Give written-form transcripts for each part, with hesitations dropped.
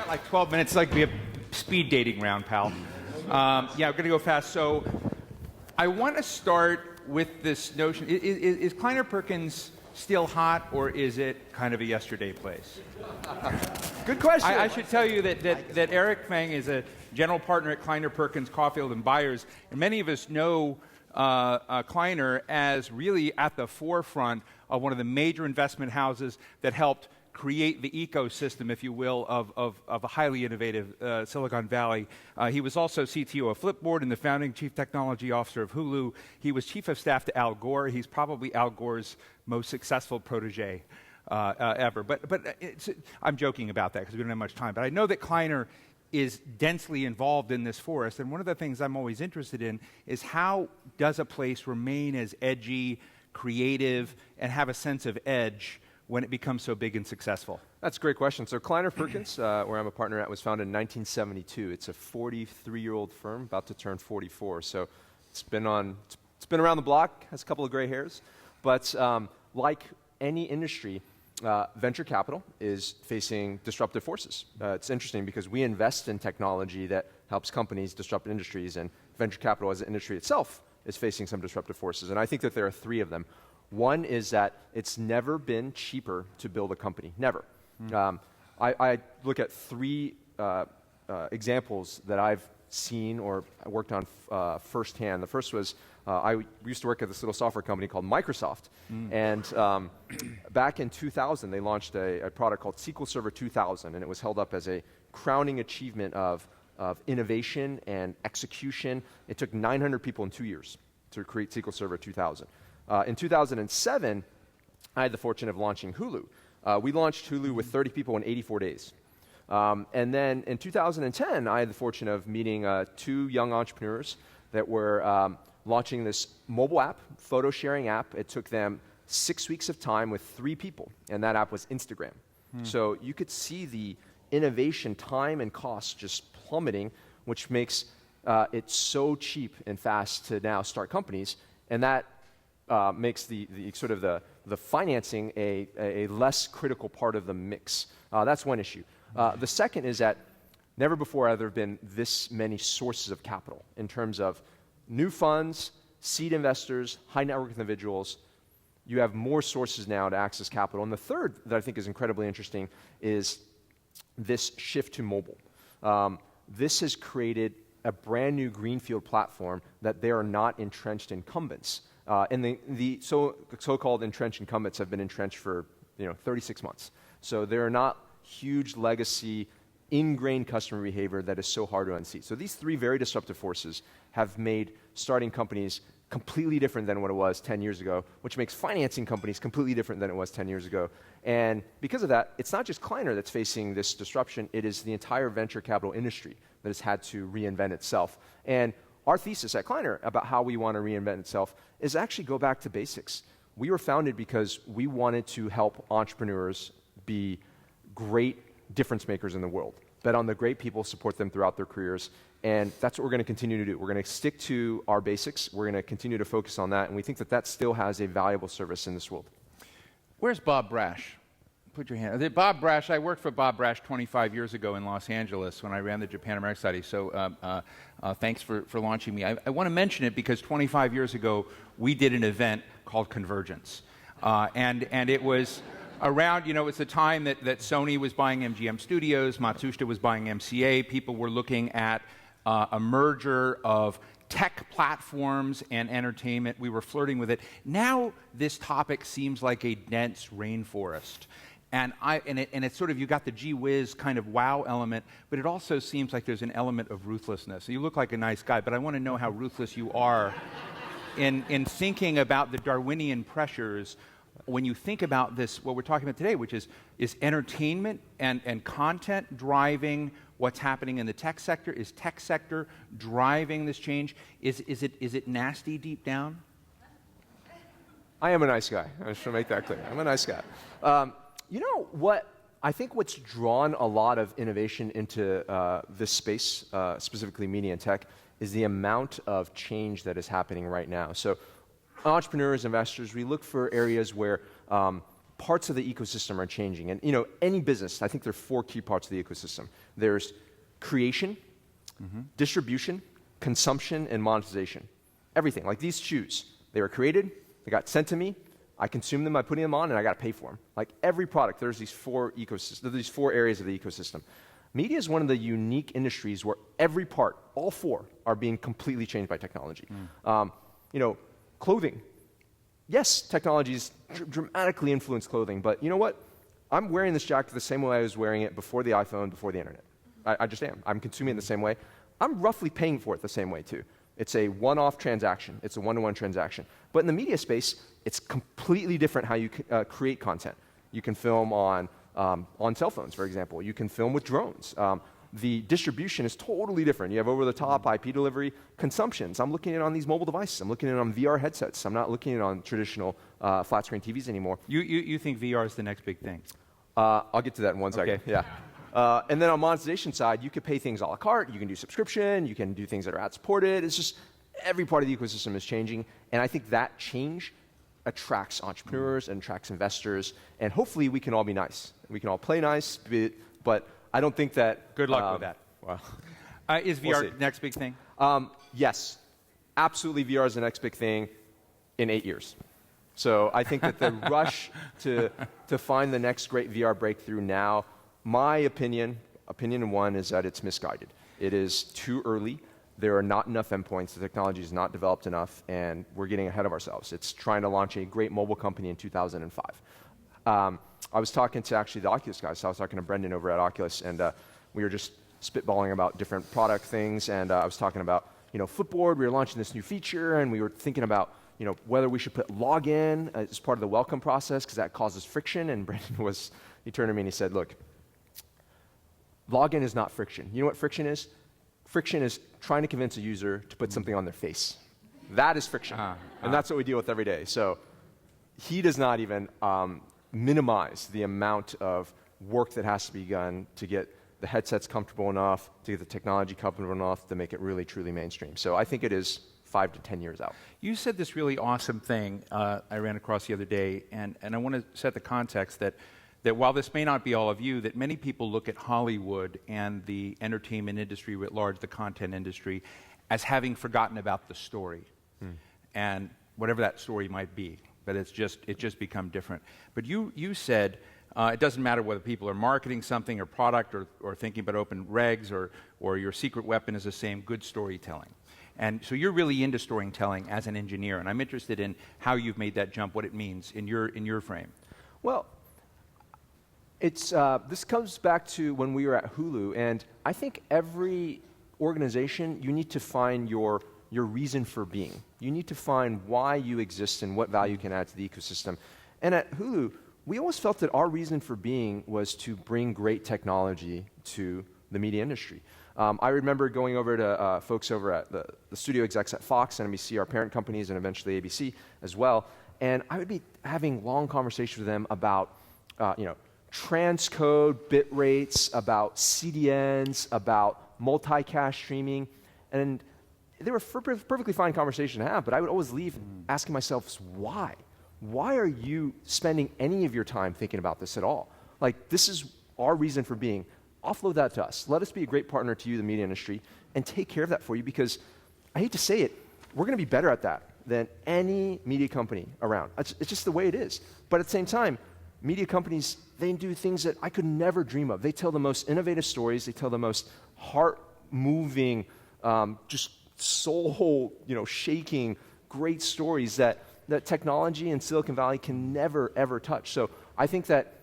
got like 12 minutes. It's like we have speed dating round, pal. Yeah, we're going to go fast. So I want to start with this notion. Is Kleiner Perkins still hot, or is it kind of a yesterday place? Good question. I should tell you that Eric Feng is a general partner at Kleiner Perkins, Caufield, and Byers. And many of us know Kleiner as really at the forefront of one of the major investment houses that helped create the ecosystem, if you will, of a highly innovative Silicon Valley. He was also CTO of Flipboard and the founding chief technology officer of Hulu. He was chief of staff to Al Gore. He's probably Al Gore's most successful protege ever. But I'm joking about that because we don't have much time. But I know that Kleiner is densely involved in this forest, and one of the things I'm always interested in is how does a place remain as edgy, creative, and have a sense of edge when it becomes so big and successful? That's a great question. So Kleiner Perkins, where I'm a partner at, was founded in 1972. It's a 43-year-old firm, about to turn 44. So it's been around the block, has a couple of gray hairs. But like any industry, venture capital is facing disruptive forces. It's interesting because we invest in technology that helps companies disrupt industries, and venture capital as an industry itself is facing some disruptive forces. And I think that there are three of them. One is that it's never been cheaper to build a company, never. I look at three examples that I've seen or worked on firsthand. The first was I used to work at this little software company called Microsoft. And back in 2000, they launched a product called SQL Server 2000, and it was held up as a crowning achievement of innovation and execution. It took 900 people in 2 years to create SQL Server 2000. In 2007, I had the fortune of launching Hulu. We launched Hulu with 30 people in 84 days. And then in 2010, I had the fortune of meeting two young entrepreneurs that were launching this mobile app, photo sharing app. It took them 6 weeks of time with 3 people, and that app was Instagram. So you could see the innovation time and cost just plummeting, which makes it so cheap and fast to now start companies, and that makes the sort of the financing a less critical part of the mix. That's one issue. The second is that never before have there been this many sources of capital in terms of new funds, seed investors, high net worth individuals. You have more sources now to access capital. And the third that I think is incredibly interesting is this shift to mobile. This has created a brand new greenfield platform that they are not entrenched incumbents. And the so-called entrenched incumbents have been entrenched for 36 months. So they're not huge legacy, ingrained customer behavior that is so hard to unseat. So these three very disruptive forces have made starting companies completely different than what it was 10 years ago, which makes financing companies completely different than it was 10 years ago. And because of that, it's not just Kleiner that's facing this disruption, it is the entire venture capital industry that has had to reinvent itself. And our thesis at Kleiner about how we want to reinvent itself is actually go back to basics. We were founded because we wanted to help entrepreneurs be great difference makers in the world. Bet on the great people, support them throughout their careers, and that's what we're going to continue to do. We're going to stick to our basics. We're going to continue to focus on that, and we think that that still has a valuable service in this world. Where's Bob Brash? Put your hand. Bob Brash, I worked for Bob Brash 25 years ago in Los Angeles when I ran the Japan America study, so thanks for launching me. I want to mention it because 25 years ago, we did an event called Convergence, and it was around, it was the time that Sony was buying MGM Studios, Matsushita was buying MCA, people were looking at a merger of tech platforms and entertainment. We were flirting with it. Now this topic seems like a dense rainforest. And it's sort of, you got the gee whiz kind of wow element, but it also seems like there's an element of ruthlessness. You look like a nice guy, but I want to know how ruthless you are in thinking about the Darwinian pressures when you think about this, what we're talking about today, which is entertainment and content driving what's happening in the tech sector? Is tech sector driving this change? Is it nasty deep down? I am a nice guy. I just want to make that clear. I'm a nice guy. You know what? I think what's drawn a lot of innovation into this space, specifically media and tech, is the amount of change that is happening right now. So entrepreneurs, investors, we look for areas where parts of the ecosystem are changing. And any business, I think there are 4 key parts of the ecosystem. There's creation, distribution, consumption, and monetization. Everything, like these shoes. They were created, they got sent to me, I consume them by putting them on, and I got to pay for them. Like every product, there's these 4 areas of the ecosystem. Media is one of the unique industries where every part, all 4, are being completely changed by technology. Clothing. Yes, technology's dramatically influenced clothing, but you know what? I'm wearing this jacket the same way I was wearing it before the iPhone, before the internet. I just am. I'm consuming it the same way. I'm roughly paying for it the same way too. It's a one-off transaction. It's a one-to-one transaction. But in the media space, it's completely different how you create content. You can film on cell phones, for example. You can film with drones. The distribution is totally different. You have over-the-top IP delivery. Consumptions, I'm looking at it on these mobile devices. I'm looking at it on VR headsets. I'm not looking at it on traditional flat-screen TVs anymore. You think VR is the next big thing? I'll get to that in one second. Okay. Yeah. And then on monetization side, you could pay things a la carte. You can do subscription. You can do things that are ad-supported. It's just every part of the ecosystem is changing. And I think that change attracts entrepreneurs and attracts investors. And hopefully we can all be nice. We can all play nice, but I don't think that... Good luck with that. Well, is VR the next big thing? Yes. Absolutely, VR is the next big thing in 8 years. So I think that the rush to find the next great VR breakthrough now, my opinion one, is that it's misguided. It is too early. There are not enough endpoints. The technology is not developed enough, and we're getting ahead of ourselves. It's trying to launch a great mobile company in 2005. I was talking to actually the Oculus guys. So I was talking to Brendan over at Oculus, and we were just spitballing about different product things. And I was talking about, Flipboard. We were launching this new feature, and we were thinking about, whether we should put login as part of the welcome process because that causes friction. And Brendan he turned to me and he said, "Look, login is not friction. You know what friction is? Friction is trying to convince a user to put something on their face. That is friction, and that's what we deal with every day." So he does not even minimize the amount of work that has to be done to get the headsets comfortable enough, to get the technology comfortable enough to make it really, truly mainstream. So I think it is 5 to 10 years out. You said this really awesome thing I ran across the other day, and I want to set the context that while this may not be all of you, that many people look at Hollywood and the entertainment industry writ large, the content industry, as having forgotten about the story, and whatever that story might be. But it's just become different. But you said it doesn't matter whether people are marketing something or product or thinking about open regs or your secret weapon is the same, good storytelling. And so you're really into storytelling as an engineer, and I'm interested in how you've made that jump, what it means in your frame. Well, this comes back to when we were at Hulu, and I think every organization, you need to find your reason for being. You need to find why you exist and what value you can add to the ecosystem. And at Hulu, we always felt that our reason for being was to bring great technology to the media industry. I remember going over to folks over at the studio execs at Fox and NBC, our parent companies, and eventually ABC as well, and I would be having long conversations with them about, transcode, bit rates, about CDNs, about multicast streaming, and they were perfectly fine conversation to have, but I would always leave asking myself, why? Why are you spending any of your time thinking about this at all? Like, this is our reason for being. Offload that to us. Let us be a great partner to you, the media industry, and take care of that for you, because I hate to say it, we're going to be better at that than any media company around. It's just the way it is. But at the same time, media companies, they do things that I could never dream of. They tell the most innovative stories. They tell the most heart-moving, just soul, shaking, great stories that technology in Silicon Valley can never, ever touch. So I think that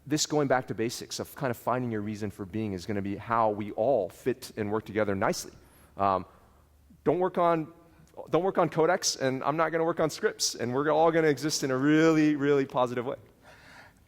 this going back to basics of kind of finding your reason for being is going to be how we all fit and work together nicely. Don't work on codecs, and I'm not going to work on scripts, and we're all going to exist in a really, really positive way.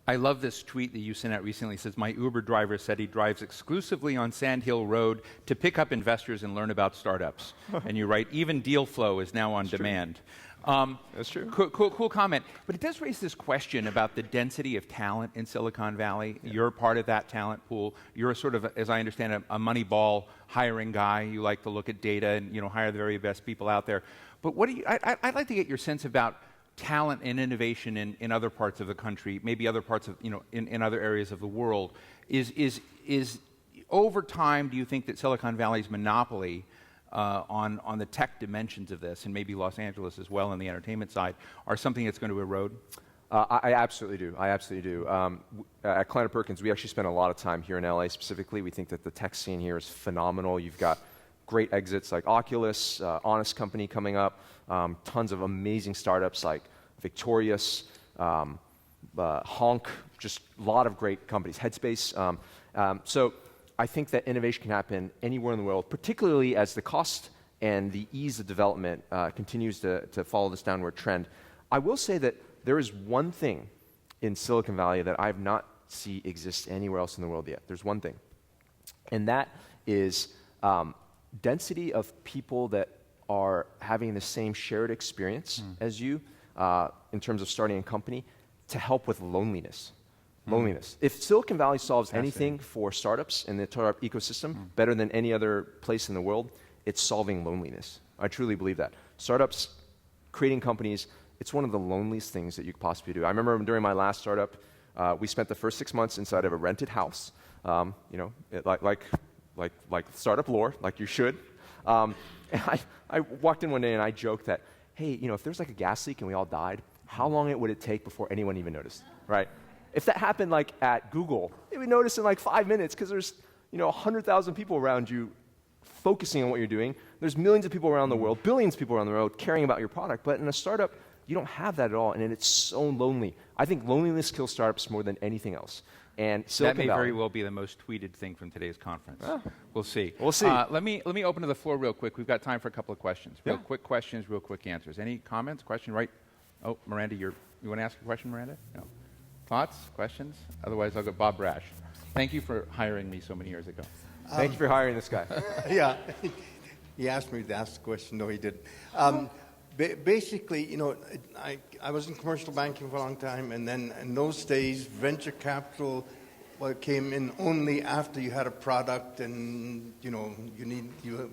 I love this tweet that you sent out recently. It says, "My Uber driver said he drives exclusively on Sand Hill Road to pick up investors and learn about startups." And you write, "Even deal flow is now on demand." That's true. Cool comment. But it does raise this question about the density of talent in Silicon Valley. Yeah. You're part of that talent pool. You're a sort of, as I understand it, a Moneyball hiring guy. You like to look at data and hire the very best people out there. But what do you? I'd like to get your sense about talent and innovation in other parts of the country, maybe other parts of, in other areas of the world, is over time, do you think that Silicon Valley's monopoly on the tech dimensions of this, and maybe Los Angeles as well on the entertainment side, are something that's going to erode? I absolutely do. I absolutely do. At Kleiner Perkins, we actually spend a lot of time here in LA specifically. We think that the tech scene here is phenomenal. You've got great exits like Oculus, Honest Company coming up, tons of amazing startups like Victorious, Honk, just a lot of great companies, Headspace. So I think that innovation can happen anywhere in the world, particularly as the cost and the ease of development continues to follow this downward trend. I will say that there is one thing in Silicon Valley that I have not seen exist anywhere else in the world yet. There's one thing, and that is density of people that are having the same shared experience as you in terms of starting a company to help with loneliness. Loneliness. If Silicon Valley solves anything for startups and the startup ecosystem better than any other place in the world, it's solving loneliness. I truly believe that. Startups, creating companies, it's one of the loneliest things that you could possibly do. I remember during my last startup, we spent the first 6 months inside of a rented house, like startup lore, like you should. And I walked in one day and I joked that, hey, if there's like a gas leak and we all died, how long would it take before anyone even noticed, right? If that happened like at Google, they would notice in like 5 minutes because there's 100,000 people around you focusing on what you're doing. There's millions of people around the world, billions of people around the world caring about your product. But in a startup, you don't have that at all, and it's so lonely. I think loneliness kills startups more than anything else. And Silicon That may Valley, very well be the most tweeted thing from today's conference. We'll see. We'll see. Let me open to the floor real quick. We've got time for a couple of questions. Real quick questions, real quick answers. Any comments? Question right? Oh, Miranda, you want to ask a question, Miranda? No. Thoughts? Questions? Otherwise, I'll go Bob Brash. Thank you for hiring me so many years ago. Thank you for hiring this guy. Yeah, he asked me to ask the question. No, he didn't. Basically, I was in commercial banking for a long time, and then in those days, venture capital came in only after you had a product, and you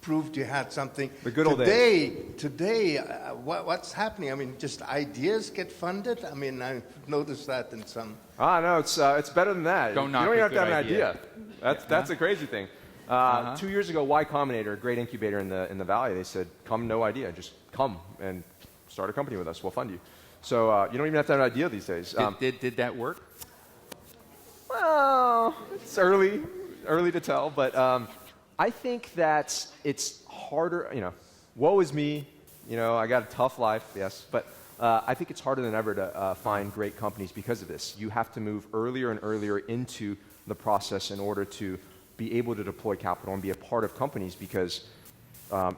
proved you had something. The good old days. Today, what's happening? I mean, just ideas get funded. I mean, I've noticed that in some. No, it's better than that. Don't knock you don't a have to have good an idea. That's a crazy thing. 2 years ago, Y Combinator, a great incubator in the Valley, they said, "Come, no idea, just come and start a company with us. We'll fund you." So you don't even have to have an idea these days. Did that work? Well, it's early to tell, but I think that it's harder. Woe is me. I got a tough life, yes, but I think it's harder than ever to find great companies because of this. You have to move earlier and earlier into the process in order to be able to deploy capital and be a part of companies because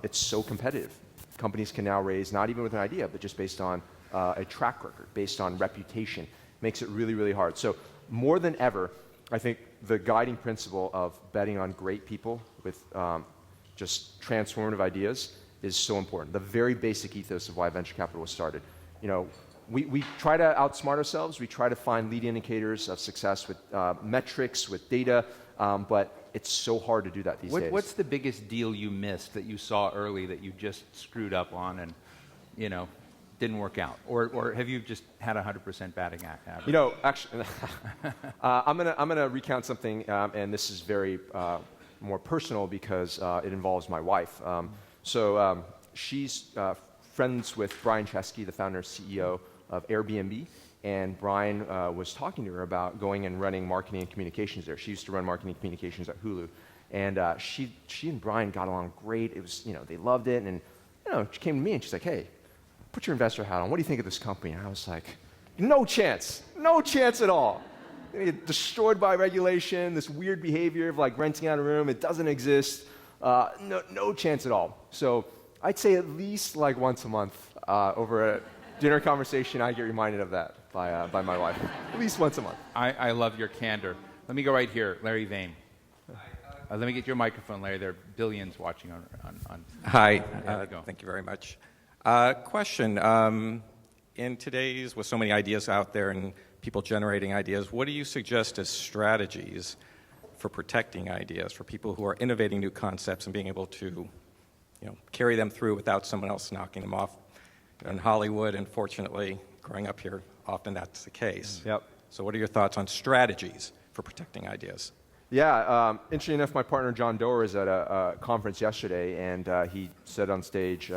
it's so competitive. Companies can now raise, not even with an idea, but just based on a track record, based on reputation, makes it really, really hard. So more than ever, I think the guiding principle of betting on great people with just transformative ideas is so important. The very basic ethos of why venture capital was started. We try to outsmart ourselves. We try to find lead indicators of success with metrics, with data, but it's so hard to do that these days. What's the biggest deal you missed that you saw early that you just screwed up on and, didn't work out? Or have you just had 100% batting average? Actually, I'm gonna recount something, and this is very more personal because it involves my wife. She's friends with Brian Chesky, the founder and CEO of Airbnb, and Brian was talking to her about going and running marketing and communications there. She used to run marketing and communications at Hulu, and she and Brian got along great. It was, they loved it, and she came to me and she's like, "Hey, put your investor hat on. What do you think of this company?" And I was like, no chance at all. They get destroyed by regulation, this weird behavior of like renting out a room. It doesn't exist. No chance at all. So I'd say at least like once a month over a dinner conversation, I get reminded of that by my wife. At least once a month. I love your candor. Let me go right here, Larry Vane. Let me get your microphone, Larry. There are billions watching on. Hi. There we go. Thank you very much. Question. In today's, with so many ideas out there and people generating ideas, what do you suggest as strategies for protecting ideas, for people who are innovating new concepts and being able to carry them through without someone else knocking them off In Hollywood, unfortunately, growing up here, often that's the case. Yep. So what are your thoughts on strategies for protecting ideas? Yeah, interesting enough, my partner John Doerr is at a conference yesterday, and he said on stage,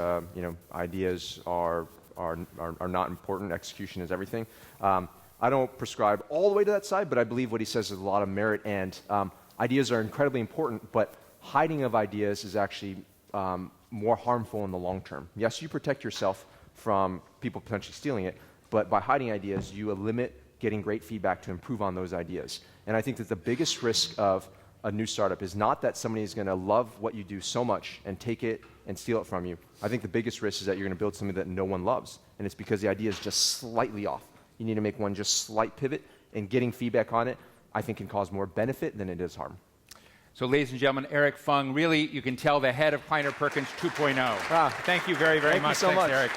ideas are not important. Execution is everything. I don't prescribe all the way to that side, but I believe what he says is a lot of merit, and ideas are incredibly important, but hiding of ideas is actually more harmful in the long term. Yes, you protect yourself from people potentially stealing it, but by hiding ideas, you limit getting great feedback to improve on those ideas. And I think that the biggest risk of a new startup is not that somebody is going to love what you do so much and take it and steal it from you. I think the biggest risk is that you're going to build something that no one loves, and it's because the idea is just slightly off. You need to make one just slight pivot, and getting feedback on it, I think, can cause more benefit than it is harm. So, ladies and gentlemen, Eric Feng, really, you can tell the head of Kleiner Perkins 2.0. Thank you very, very much. Thank you so much. Eric.